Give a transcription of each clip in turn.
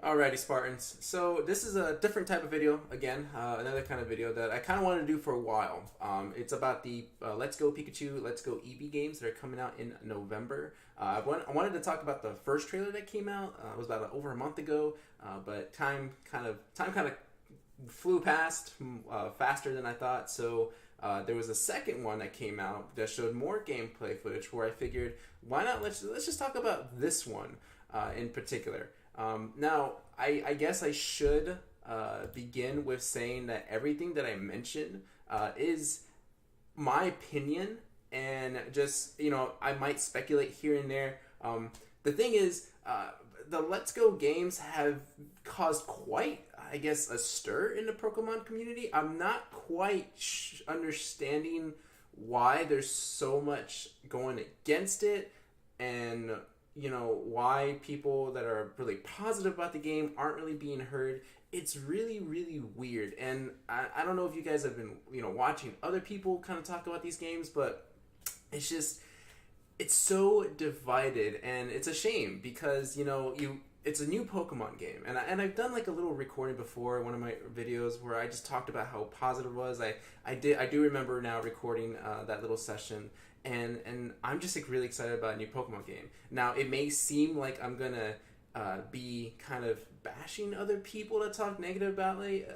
Alrighty, Spartans. So this is a different type of video again, another kind of video that I kind of wanted to do for a while. It's about the Let's Go Pikachu, Let's Go Eevee games that are coming out in November. I wanted to talk about the first trailer that came out. It was about over a month ago, but time kind of flew past faster than I thought. So there was a second one that came out that showed more gameplay footage. Where I figured, why not let's just talk about this one in particular. Now, I guess I should begin with saying that everything that I mentioned is my opinion, and just, I might speculate here and there. The thing is, the Let's Go games have caused quite, I guess, a stir in the Pokemon community. I'm not quite understanding why there's so much going against it, and why people that are really positive about the game aren't really being heard. It's really, really weird. And I don't know if you guys have been, watching other people kind of talk about these games, but it's just, it's so divided, and it's a shame because, it's a new Pokemon game. And I've done like a little recording before, one of my videos, where I just talked about how positive it was. I do remember now recording that little session. And I'm just like really excited about a new Pokemon game. Now, it may seem like I'm gonna be kind of bashing other people that talk negative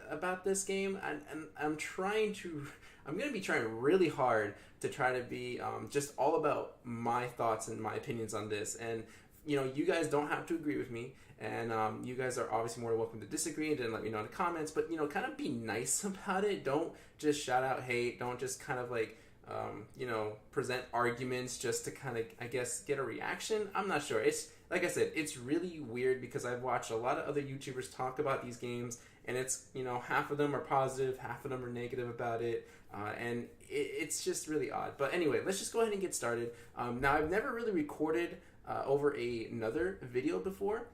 about this game, and I'm gonna be trying really hard to try to be just all about my thoughts and my opinions on this. And you guys don't have to agree with me, and you guys are obviously more than welcome to disagree and then let me know in the comments. But kind of be nice about it. Don't just shout out hate. Don't just kind of like present arguments just to kind of, I guess, get a reaction. I'm not sure. It's, like I said, it's really weird because I've watched a lot of other YouTubers talk about these games, and it's, half of them are positive, half of them are negative about it, and it's just really odd. But anyway, let's just go ahead and get started. Now, I've never really recorded over another video before,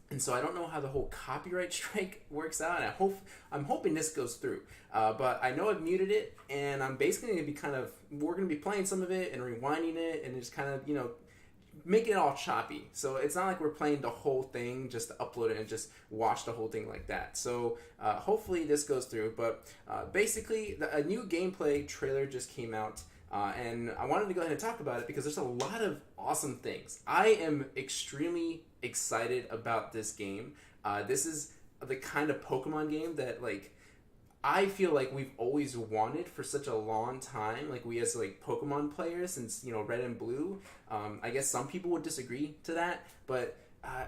and so I don't know how the whole copyright strike works out, and I'm hoping this goes through. But I know I've muted it, and I'm basically going to be we're going to be playing some of it and rewinding it, and just kind of, making it all choppy. So it's not like we're playing the whole thing just to upload it and just watch the whole thing like that. So hopefully this goes through. But basically, a new gameplay trailer just came out. And I wanted to go ahead and talk about it because there's a lot of awesome things. I am extremely excited about this game. This is the kind of Pokemon game that, I feel like we've always wanted for such a long time. Like, we as Pokemon players since Red and Blue. I guess some people would disagree to that, but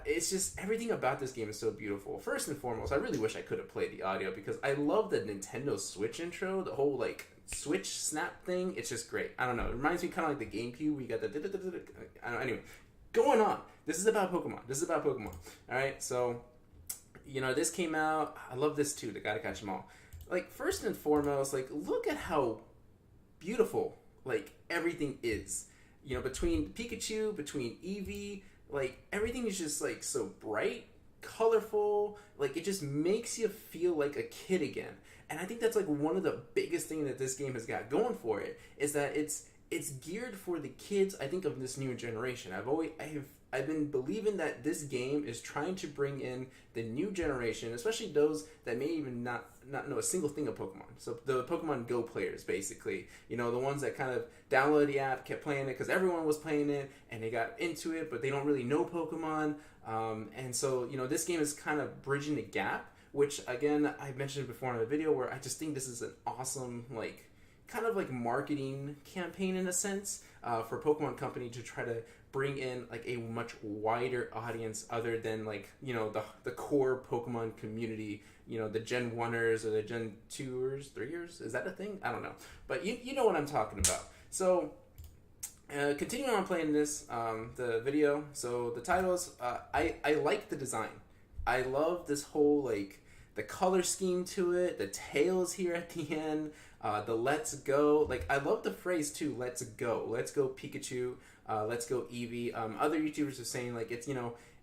it's just, everything about this game is so beautiful. First and foremost, I really wish I could have played the audio because I love the Nintendo Switch intro, the whole Switch snap thing. It's just great. I don't know. It reminds me kind of like the GameCube where you got the. I don't know. Anyway, going on. This is about Pokemon. All right. So, this came out. I love this too. The Gotta Catch 'Em All. First and foremost, look at how beautiful everything is. Between Pikachu, between Eevee, everything is just so bright, colorful. It just makes you feel like a kid again. And I think that's one of the biggest things that this game has got going for it, is that it's geared for the kids, I think, of this new generation. I've been believing that this game is trying to bring in the new generation, especially those that may even not know a single thing of Pokemon. So the Pokemon Go players, basically, the ones that kind of downloaded the app, kept playing it because everyone was playing it, and they got into it, but they don't really know Pokemon. And so this game is kind of bridging the gap, which, again, I mentioned before in a video, where I just think this is an awesome, kind of marketing campaign in a sense, for Pokemon Company to try to bring in a much wider audience other than the core Pokemon community, the Gen 1ers or the Gen 2ers, 3ers. Is that a thing? I don't know. But you know what I'm talking about. So continuing on playing this, the video. So the titles, I like the design. I love this whole the color scheme to it, the tails here at the end, the let's go. I love the phrase too, let's go Pikachu, let's go Eevee. Other YouTubers are saying it's,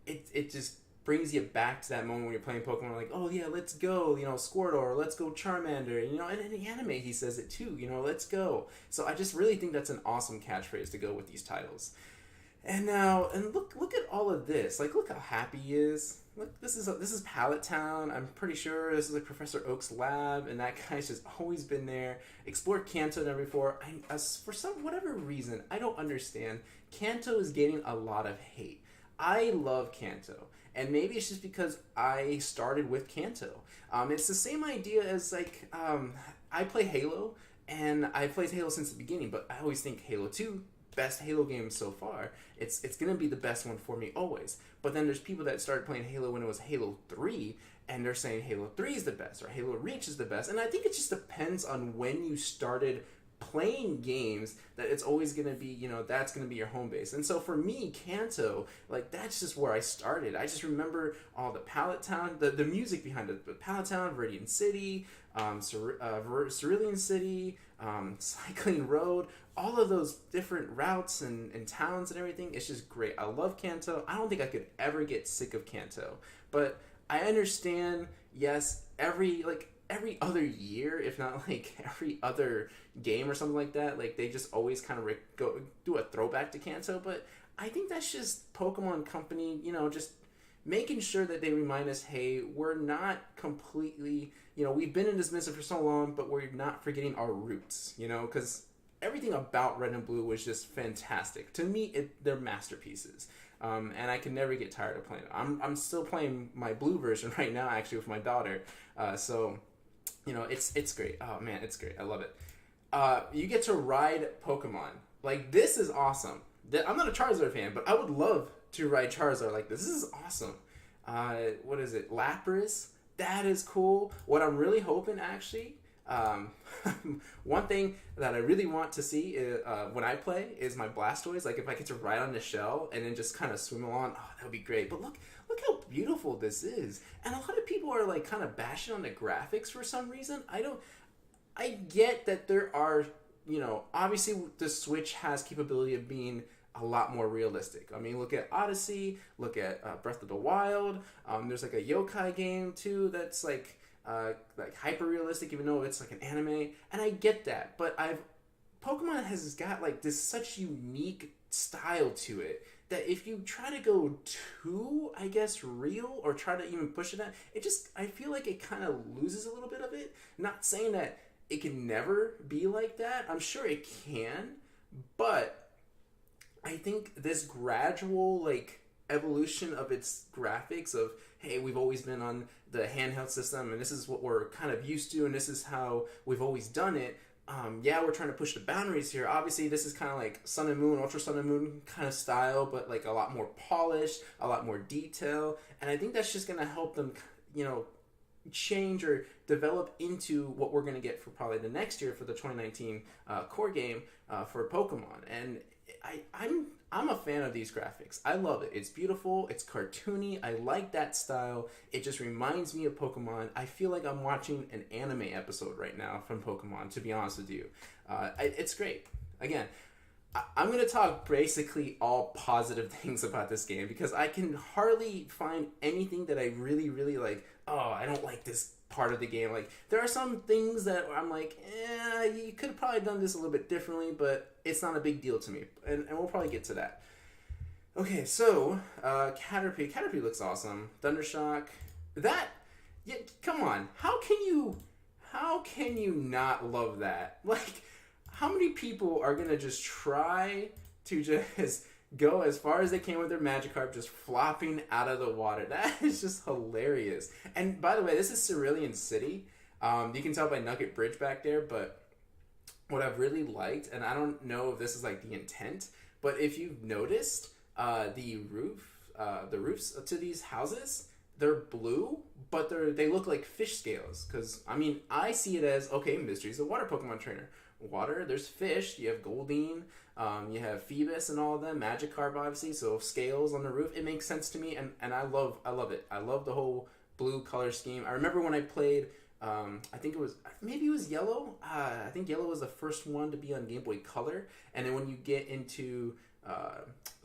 it just brings you back to that moment when you're playing Pokemon, oh yeah, let's go, Squirtle, let's go Charmander, and in the anime he says it too, let's go. So I just really think that's an awesome catchphrase to go with these titles. And now, and look at all of this. Like, look how happy he is. Look, this is Pallet Town. I'm pretty sure this is like Professor Oak's lab, and that guy's just always been there. Explored Kanto never before. For some whatever reason, I don't understand. Kanto is getting a lot of hate. I love Kanto, and maybe it's just because I started with Kanto. It's the same idea as like I play Halo, and I played Halo since the beginning, but I always think Halo 2 best Halo game so far. It's gonna be the best one for me always. But then there's people that started playing Halo when it was Halo 3, and they're saying Halo 3 is the best or Halo Reach is the best. And I think it just depends on when you started playing games that it's always going to be, that's going to be your home base. And so for me, Kanto, like, that's just where I started. I just remember all the Pallet Town, the music behind it, the Pallet Town, Viridian City, Cerulean City, Cycling Road, all of those different routes and towns and everything. It's just great. I love Kanto. I don't think I could ever get sick of Kanto. But I understand, yes, every other year, if not like every other game or something like that, like they just always kind of go do a throwback to Kanto. But I think that's just Pokemon Company, just making sure that they remind us, hey, we're not completely, we've been in this business for so long, but we're not forgetting our roots, because everything about Red and Blue was just fantastic. To me, they're masterpieces. And I can never get tired of playing them. I'm still playing my blue version right now, actually, with my daughter. So it's great. Oh man, it's great. I love it. You get to ride Pokemon. Like, this is awesome. I'm not a Charizard fan, but I would love to ride Charizard like this. This is awesome. What is it? Lapras? That is cool. What I'm really hoping, actually, one thing that I really want to see is, when I play is my Blastoise. Like, if I get to ride on the shell and then just kind of swim along, oh, that would be great. But look how beautiful this is. And a lot of people are like kind of bashing on the graphics for some reason. I get that there are, obviously the Switch has capability of being a lot more realistic. I mean, look at Odyssey, look at Breath of the Wild. There's like a yokai game too that's like hyper realistic, even though it's like an anime. And I get that, but Pokemon has got like this such unique style to it that if you try to go too, I guess, real or try to even push it out, I feel like it kind of loses a little bit of it. Not saying that it can never be like that. I'm sure it can, but I think this gradual like evolution of its graphics of, hey, we've always been on the handheld system and this is what we're kind of used to and this is how we've always done it. We're trying to push the boundaries here. Obviously, this is kind of like Sun and Moon, Ultra Sun and Moon kind of style, but like a lot more polished, a lot more detail. And I think that's just going to help them, change or develop into what we're going to get for probably the next year for the 2019 core game for Pokemon. And I'm a fan of these graphics. I love it. It's beautiful. It's cartoony. I like that style. It just reminds me of Pokemon. I feel like I'm watching an anime episode right now from Pokemon, to be honest with you. It's great. Again, I'm going to talk basically all positive things about this game because I can hardly find anything that I really, really like. Oh, I don't like this part of the game. Like, there are some things that I'm like, you could have probably done this a little bit differently, but it's not a big deal to me. And we'll probably get to that. Okay, so, Caterpie. Caterpie looks awesome. Thundershock. Come on. How can you not love that? Like, how many people are going to just try to just go as far as they can with their Magikarp just flopping out of the water? That is just hilarious. And by the way, this is Cerulean City. You can tell by Nugget Bridge back there, but what I've really liked, and I don't know if this is like the intent, but if you've noticed, the roofs to these houses, they're blue, but they look like fish scales. Because, I mean, I see it as, okay, Mystery's a water Pokemon trainer. Water, there's fish, you have Goldeen, you have Phoebus and all of them, Magikarp obviously, so scales on the roof. It makes sense to me, and I love it. I love the whole blue color scheme. I remember when I played, I think it was Yellow. I think Yellow was the first one to be on Game Boy Color, and then when you get into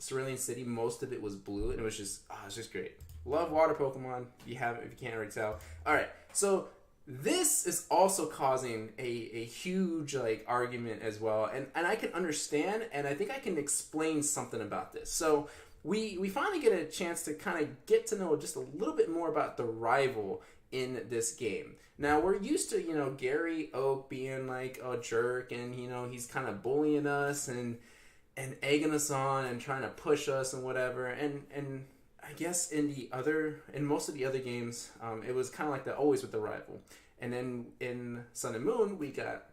Cerulean City, most of it was blue, and it was just great. Love water Pokemon. If you can't already tell. All right, so This is also causing a huge like argument as well, and I can understand, and I think I can explain something about this. So we finally get a chance to kind of get to know just a little bit more about the rival in this game. Now we're used to Gary Oak being like a jerk, and he's kind of bullying us and egging us on and trying to push us and whatever, and I guess in most of the other games, it was kind of like that always with the rival. And then in Sun and Moon, we got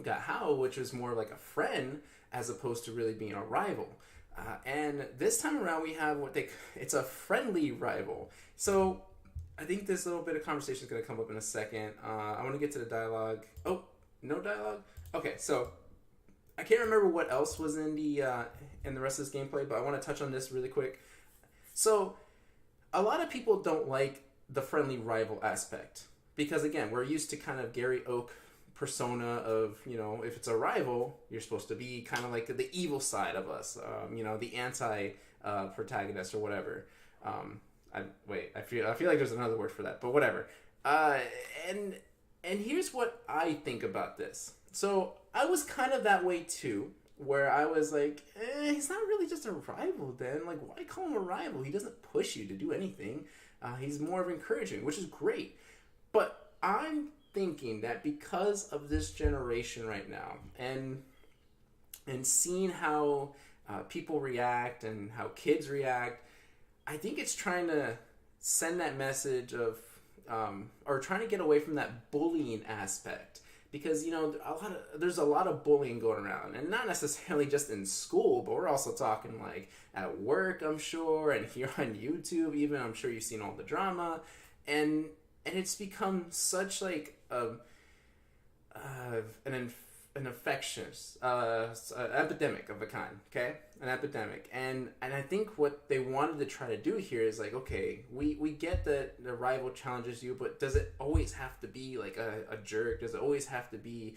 Hao, which was more like a friend as opposed to really being a rival. And this time around, we have it's a friendly rival. So I think this little bit of conversation is going to come up in a second. I want to get to the dialogue. Oh, no dialogue? Okay, so I can't remember what else was in the rest of this gameplay, but I want to touch on this really quick. So, a lot of people don't like the friendly rival aspect because, again, we're used to kind of Gary Oak persona of, if it's a rival, you're supposed to be kind of like the evil side of us, the anti protagonist or whatever. I feel like there's another word for that, but whatever. And here's what I think about this. So, I was kind of that way too. Where I was like, he's not really just a rival then. Like, why call him a rival? He doesn't push you to do anything. He's more of encouraging, which is great. But I'm thinking that because of this generation right now and seeing how people react and how kids react, I think it's trying to send that message of, or trying to get away from that bullying aspect. Because there's a lot of bullying going around, and not necessarily just in school, but we're also talking like at work, I'm sure, and here on YouTube. Even I'm sure you've seen all the drama, and it's become such like an infectious epidemic of a kind. Okay, an epidemic, and I think what they wanted to try to do here is like, okay, we get that the rival challenges you, but does it always have to be like a jerk? Does it always have to be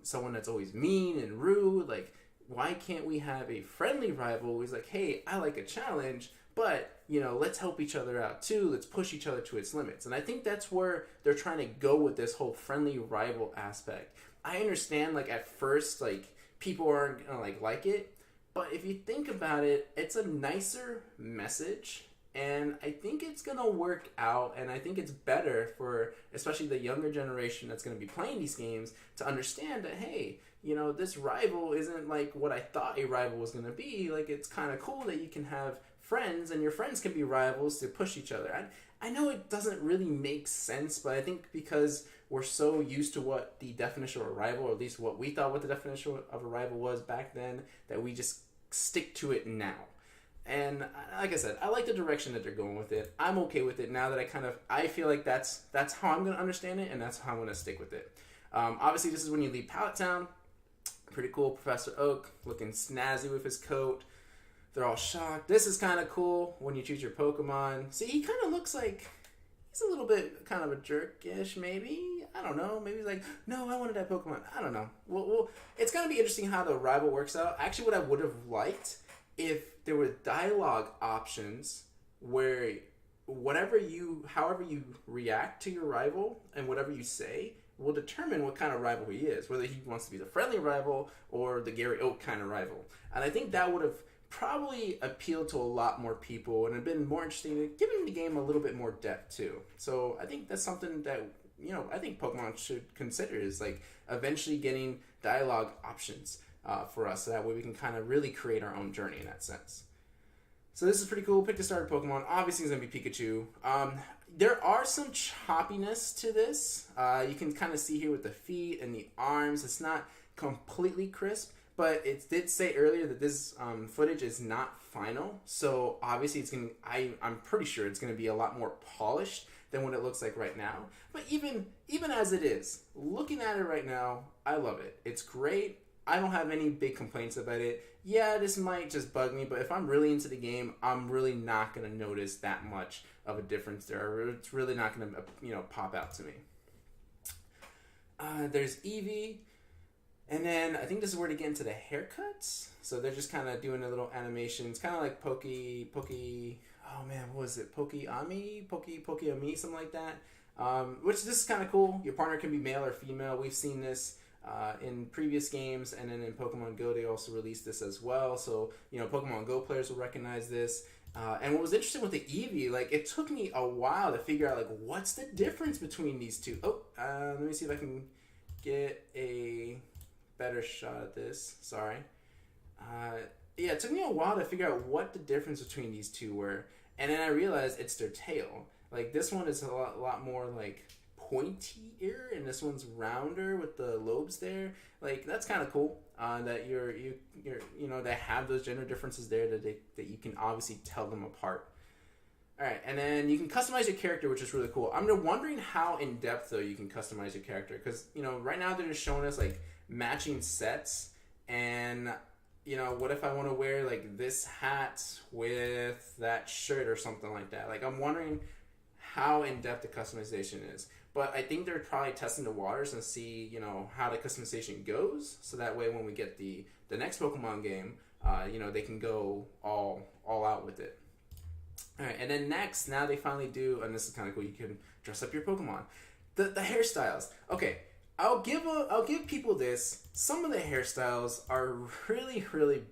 someone that's always mean and rude? Like, why can't we have a friendly rival who's like, hey, I like a challenge, but let's help each other out too. Let's push each other to its limits. And I think that's where they're trying to go with this whole friendly rival aspect. I understand, like, at first, like, people aren't gonna like it, but if you think about it, it's a nicer message, and I think it's gonna work out, and I think it's better for especially the younger generation that's gonna be playing these games to understand that, hey, this rival isn't like what I thought a rival was gonna be. Like, it's kind of cool that you can have friends, and your friends can be rivals to push each other. I know it doesn't really make sense, but I think because we're so used to what the definition of a rival, or at least what we thought what the definition of a rival was back then, that we just stick to it now. And like I said, I like the direction that they're going with it. I'm okay with it now that I feel like that's how I'm going to understand it, and that's how I'm going to stick with it. Obviously, this is when you leave Pallet Town. Pretty cool. Professor Oak looking snazzy with his coat. They're all shocked. This is kind of cool when you choose your Pokemon. See, he kind of looks like he's a little bit kind of a jerkish, maybe. I don't know. Maybe he's like, no, I wanted that Pokemon. I don't know. Well, it's going to be interesting how the rival works out. Actually, what I would have liked if there were dialogue options where however you react to your rival and whatever you say will determine what kind of rival he is, whether he wants to be the friendly rival or the Gary Oak kind of rival. And I think that would have probably appealed to a lot more people and have been more interesting, giving the game a little bit more depth too. So I think that's something that I think Pokemon should consider, is like eventually getting dialogue options for us, so that way we can kind of really create our own journey in that sense. So this is pretty cool. Pick the starter Pokemon. Obviously it's going to be Pikachu. There are some choppiness to this. You can kind of see here with the feet and the arms. It's not completely crisp, but it did say earlier that this footage is not final. So obviously I'm pretty sure it's going to be a lot more polished than what it looks like right now. But even as it is, looking at it right now, I love it. It's great. I don't have any big complaints about it. Yeah, this might just bug me, but if I'm really into the game, I'm really not going to notice that much of a difference there. It's really not going to, pop out to me. There's Eevee. And then I think this is where to get into the haircuts. So they're just kind of doing a little animation. It's kind of like Pokeami, something like that. Which this is kind of cool. Your partner can be male or female. We've seen this in previous games, and then in Pokemon Go they also released this as well. So Pokemon Go players will recognize this. And what was interesting with the Eevee, like it took me a while to figure out like what's the difference between these two. Let me see if I can get a better shot at this. Sorry. Yeah, it took me a while to figure out what the difference between these two were, and then I realized it's their tail. Like this one is a lot more like pointier, and this one's rounder with the lobes there. Like that's kind of cool. That you're they have those gender differences there that you can obviously tell them apart. All right, and then you can customize your character, which is really cool. I'm wondering how in depth though you can customize your character, because right now they're just showing us like matching sets, and what if I want to wear like this hat with that shirt or something like that? Like I'm wondering how in depth the customization is. But I think they're probably testing the waters and see how the customization goes, so that way when we get the next Pokemon game, they can go all out with it. All right, and then next, now they finally do, and this is kind of cool. You can dress up your Pokemon. The hairstyles. Okay, I'll give people this. Some of the hairstyles are really really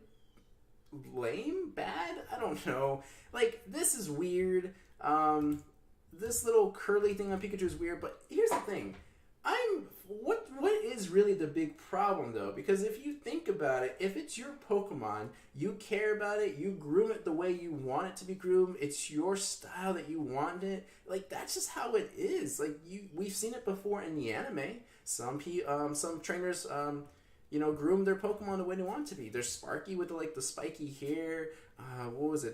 lame, bad. I don't know. Like this is weird. This little curly thing on Pikachu is weird, but here's the thing. What is really the big problem though? Because if you think about it, if it's your Pokemon, you care about it, you groom it the way you want it to be groomed, it's your style that you want it. Like that's just how it is. Like we've seen it before in the anime. Some trainers groom their Pokemon the way they want it to be. There's Sparky with the spiky hair. What was it?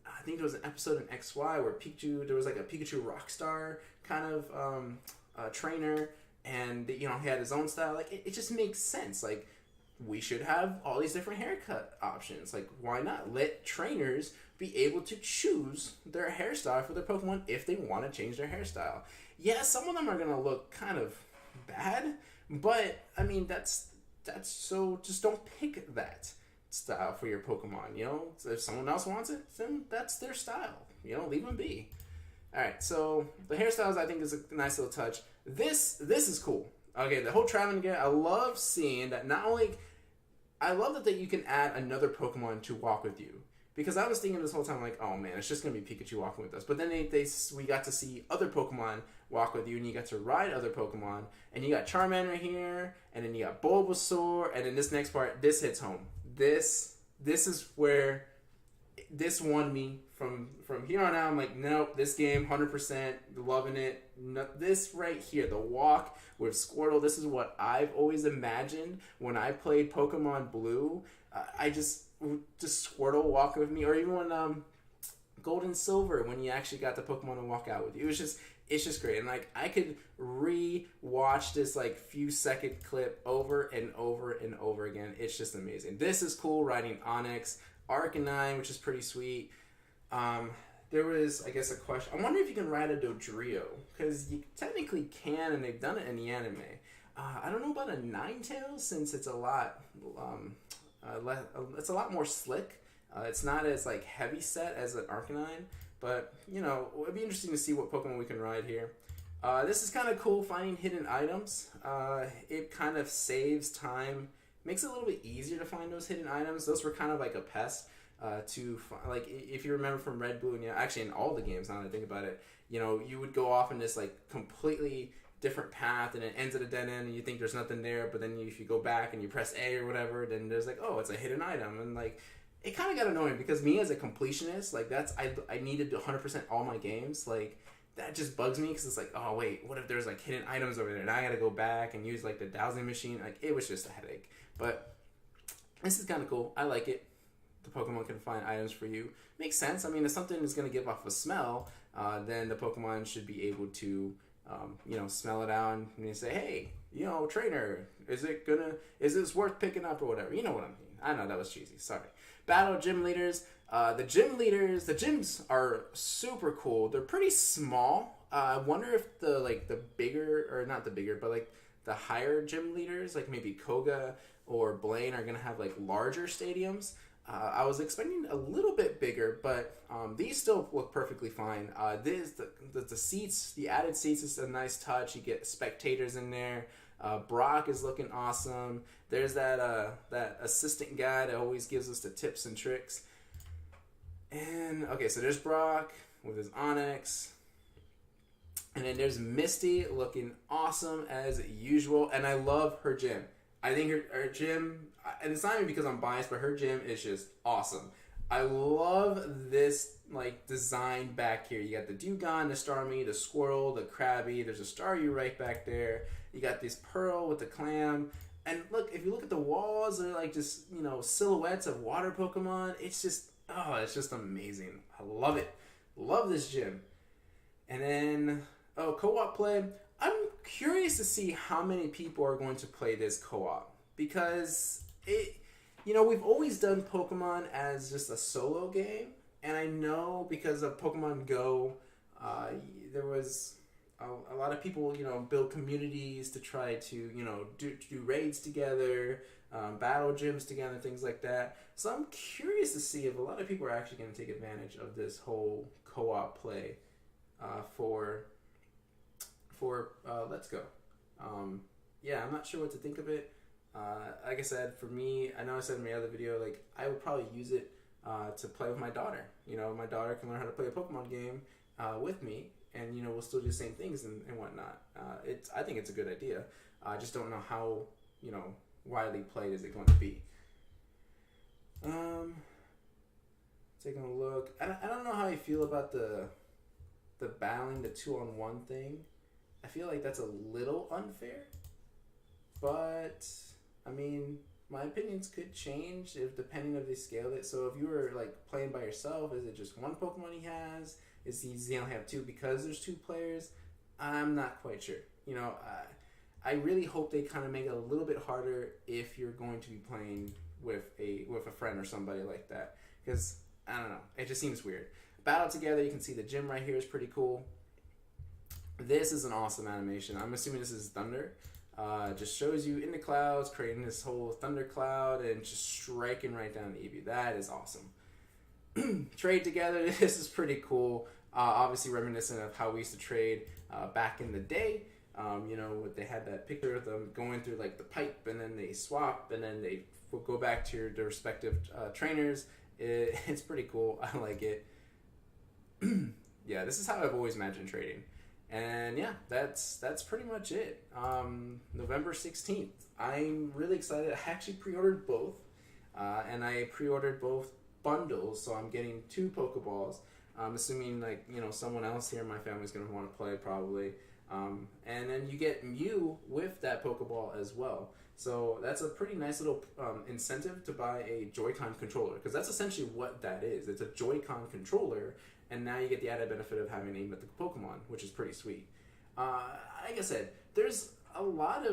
I think there was an episode in XY where there was like a Pikachu Rockstar kind of trainer, and he had his own style. Like it just makes sense. Like we should have all these different haircut options. Like why not let trainers be able to choose their hairstyle for their Pokemon if they want to change their hairstyle? Yeah, some of them are gonna look kind of bad, but I mean that's so just don't pick that style for your Pokemon. If someone else wants it, then that's their style. Leave them be. All right, so the hairstyles I think is a nice little touch. This is cool. Okay, the whole traveling again. I love seeing that. I love that you can add another Pokemon to walk with you, because I was thinking this whole time like, oh man, it's just gonna be Pikachu walking with us. But then we got to see other Pokemon walk with you, and you got to ride other Pokemon, and you got Charmander here, and then you got Bulbasaur, and then this next part, this hits home. This is where this won me from here on out. I'm like, nope, this game 100% loving it. No, this right here, the walk with Squirtle, this is what I've always imagined when I played Pokemon Blue. I just Squirtle walk with me, or even when Gold and Silver, when you actually got the Pokemon to walk out with you. It's just great. And like I could re-watch this like few second clip over and over and over again. It's just amazing. This is cool, riding Onix, Arcanine, which is pretty sweet. There was, I guess, a question. I wonder if you can ride a Dodrio, because you technically can, and they've done it in the anime. I don't know about a Ninetales, since it's a lot it's a lot more slick. It's not as like heavy set as an Arcanine. But, it'd be interesting to see what Pokemon we can ride here. This is kind of cool, finding hidden items. It kind of saves time, makes it a little bit easier to find those hidden items. Those were kind of like a pest like if you remember from Red, Blue, and actually in all the games, now that I think about it, you would go off in this like completely different path, and it ends at a dead end, and you think there's nothing there, but then if you go back and you press A or whatever, then there's like, oh, it's a hidden item, and like it kind of got annoying, because me as a completionist, like I needed to 100% all my games, like that just bugs me, because it's like, oh wait, what if there's like hidden items over there, and I gotta go back and use like the dowsing machine? Like it was just a headache. But this is kind of cool. I like it. The Pokemon can find items for you. Makes sense. I mean, if something is going to give off a smell, then the Pokemon should be able to, smell it out and say, hey, trainer, is this worth picking up or whatever? You know what I mean. I know that was cheesy. Sorry. Battle Gym Leaders. The gyms are super cool. They're pretty small. I wonder if the bigger, or not the bigger, but like the higher gym leaders, like maybe Koga or Blaine, are going to have like larger stadiums. I was expecting a little bit bigger, but these still look perfectly fine. The seats, the added seats is a nice touch. You get spectators in there. Brock is looking awesome. There's that assistant guy that always gives us the tips and tricks. And okay, so there's Brock with his Onyx. And then there's Misty looking awesome as usual. And I love her gym. I think her gym, and it's not even because I'm biased, but her gym is just awesome. I love this like design back here. You got the Dugong, the Starmie, the Squirrel, the Krabby. There's a Staryu right back there. You got this Pearl with the Clam. And look, if you look at the walls, they're like just, silhouettes of water Pokemon. It's just amazing. I love it. Love this gym. And then, co-op play. I'm curious to see how many people are going to play this co-op, because we've always done Pokemon as just a solo game, and I know because of Pokemon Go, there was a lot of people, build communities to try to, do raids together, battle gyms together, things like that. So I'm curious to see if a lot of people are actually going to take advantage of this whole co-op play for Let's Go. I'm not sure what to think of it. Like I said, for me, I know I said in my other video, like I would probably use it to play with my daughter. My daughter can learn how to play a Pokemon game with me, and we'll still do the same things and whatnot. I think it's a good idea. I just don't know how widely played is it going to be. Taking a look. I don't know how I feel about the battling, the 2-on-1 thing. I feel like that's a little unfair, but I mean, my opinions could change if depending if they scale it. So if you were like playing by yourself, is it just one Pokemon he has? Is he only have two because there's two players? I'm not quite sure. I really hope they kind of make it a little bit harder if you're going to be playing with a friend or somebody like that, because I don't know, it just seems weird. Battle together, you can see the gym right here is pretty cool. This is an awesome animation. I'm assuming this is Thunder. Just shows you in the clouds, creating this whole thunder cloud and just striking right down to Eevee. That is awesome. Trade together, this is pretty cool. Obviously reminiscent of how we used to trade back in the day. They had that picture of them going through like the pipe, and then they swap, and then they will go back to their respective trainers. It's pretty cool. I like it. Yeah, this is how I've always imagined trading. And yeah, that's pretty much it. November 16th. I'm really excited. I actually pre-ordered both. And I pre-ordered both bundles, so I'm getting 2 Pokeballs. I'm assuming someone else here in my family is going to want to play probably. And then you get Mew with that Pokeball as well. So that's a pretty nice little incentive to buy a Joy-Con controller, because that's essentially what that is. It's a Joy-Con controller, and now you get the added benefit of having aim at the Pokemon, which is pretty sweet. Like I said, there's a lot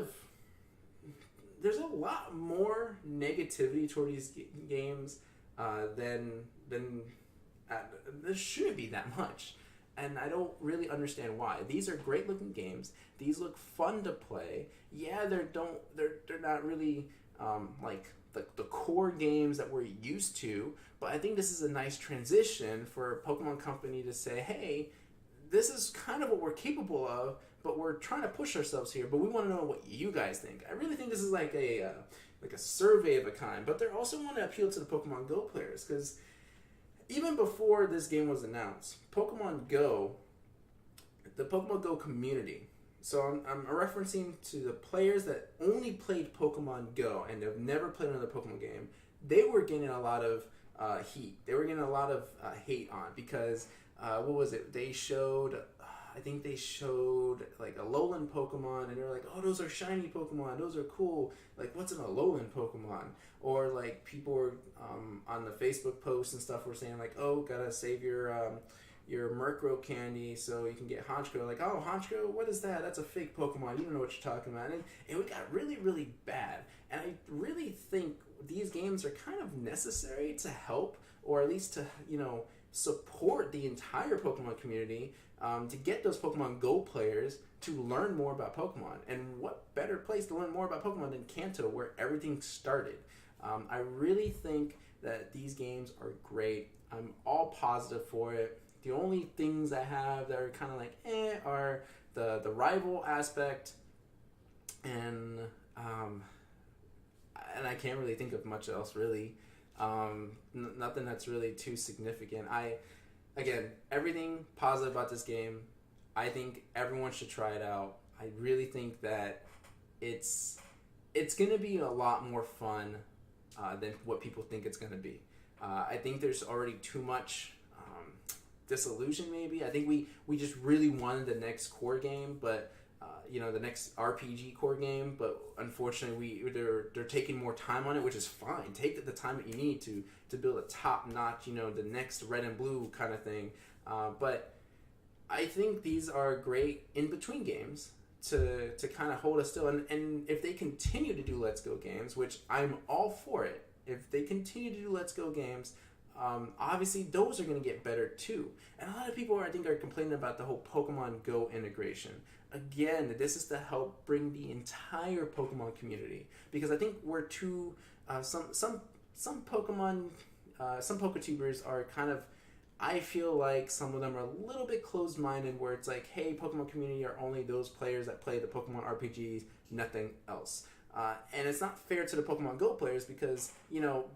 more negativity toward these games than there shouldn't be that much. And I don't really understand why. These are great looking games. These look fun to play. Yeah, they're not really like the core games that we're used to, but I think this is a nice transition for a Pokemon Company to say, hey, this is kind of what we're capable of, but we're trying to push ourselves here, but we want to know what you guys think. I really think this is like a survey of a kind, but they also want to appeal to the Pokemon Go players, because even before this game was announced, Pokemon Go, the Pokemon Go community, so I'm referencing to the players that only played Pokemon Go and have never played another Pokemon game, they were getting a lot of heat. They were getting a lot of hate on, because, what was it? They showed, I think they showed like a Alolan Pokemon, and they were like, oh, those are shiny Pokemon, those are cool. Like, what's an Alolan Pokemon? Or like people were on the Facebook posts and stuff were saying like, oh, gotta save your Murkrow candy so you can get Honchkrow. Like, oh, Honchkrow, what is that? That's a fake Pokemon. You don't know what you're talking about. And it got really, really bad. And I really think these games are kind of necessary to help, or at least to, support the entire Pokemon community, to get those Pokemon Go players to learn more about Pokemon. And what better place to learn more about Pokemon than Kanto, where everything started? I really think that these games are great. I'm all positive for it. The only things I have that are kind of like are the rival aspect, and I can't really think of much else really. Nothing that's really too significant. Again, everything positive about this game. I think everyone should try it out. I really think that it's gonna be a lot more fun than what people think it's gonna be. I think there's already too much disillusion. Maybe I think we just really wanted the next core game, but the next RPG core game. But unfortunately, they're taking more time on it, which is fine. Take the time that you need to build a top notch, the next red and blue kind of thing. But I think these are great in between games to kind of hold us still. And if they continue to do Let's Go games, which I'm all for it, if they continue to do Let's Go games, obviously those are going to get better too. And a lot of people, I think, are complaining about the whole Pokemon Go integration. Again, this is to help bring the entire Pokemon community, because I think we're too some Pokemon some Poketubers are kind of, I feel like some of them are a little bit closed-minded, where it's like, hey, Pokemon community are only those players that play the Pokemon RPGs, nothing else. And it's not fair to the Pokemon Go players, because,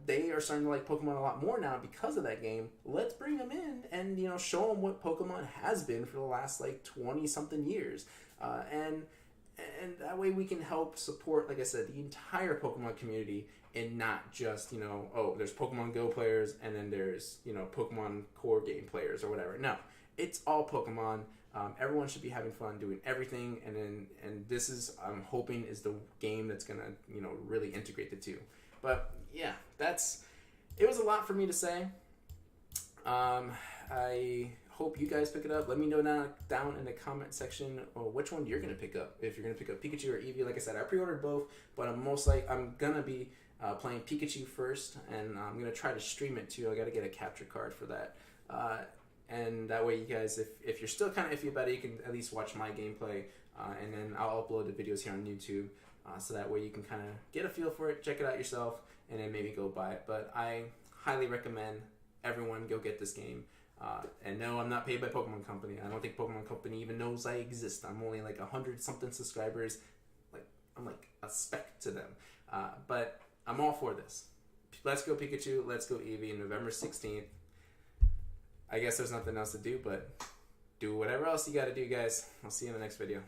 they are starting to like Pokemon a lot more now because of that game. Let's bring them in and, show them what Pokemon has been for the last, 20-something years. And that way we can help support, like I said, the entire Pokemon community, and not just, there's Pokemon Go players and then there's, Pokemon core game players or whatever. No, it's all Pokemon. Everyone should be having fun doing everything, and this is, I'm hoping, is the game that's gonna really integrate the two. But yeah, it was a lot for me to say. I hope you guys pick it up. Let me know down in the comment section which one you're gonna pick up. If you're gonna pick up Pikachu or Eevee. Like I said, I pre-ordered both, but I'm gonna be playing Pikachu first, and I'm gonna try to stream it too. I gotta get a capture card for that. And that way you guys, if you're still kind of iffy about it, you can at least watch my gameplay, and then I'll upload the videos here on YouTube, so that way you can kind of get a feel for it, check it out yourself, and then maybe go buy it. But I highly recommend everyone go get this game. And no, I'm not paid by Pokemon Company. I don't think Pokemon Company even knows I exist. I'm only 100-something subscribers. I'm like a speck to them. But I'm all for this. Let's go Pikachu, let's go Eevee, November 16th. I guess there's nothing else to do but do whatever else you gotta do, guys. I'll see you in the next video.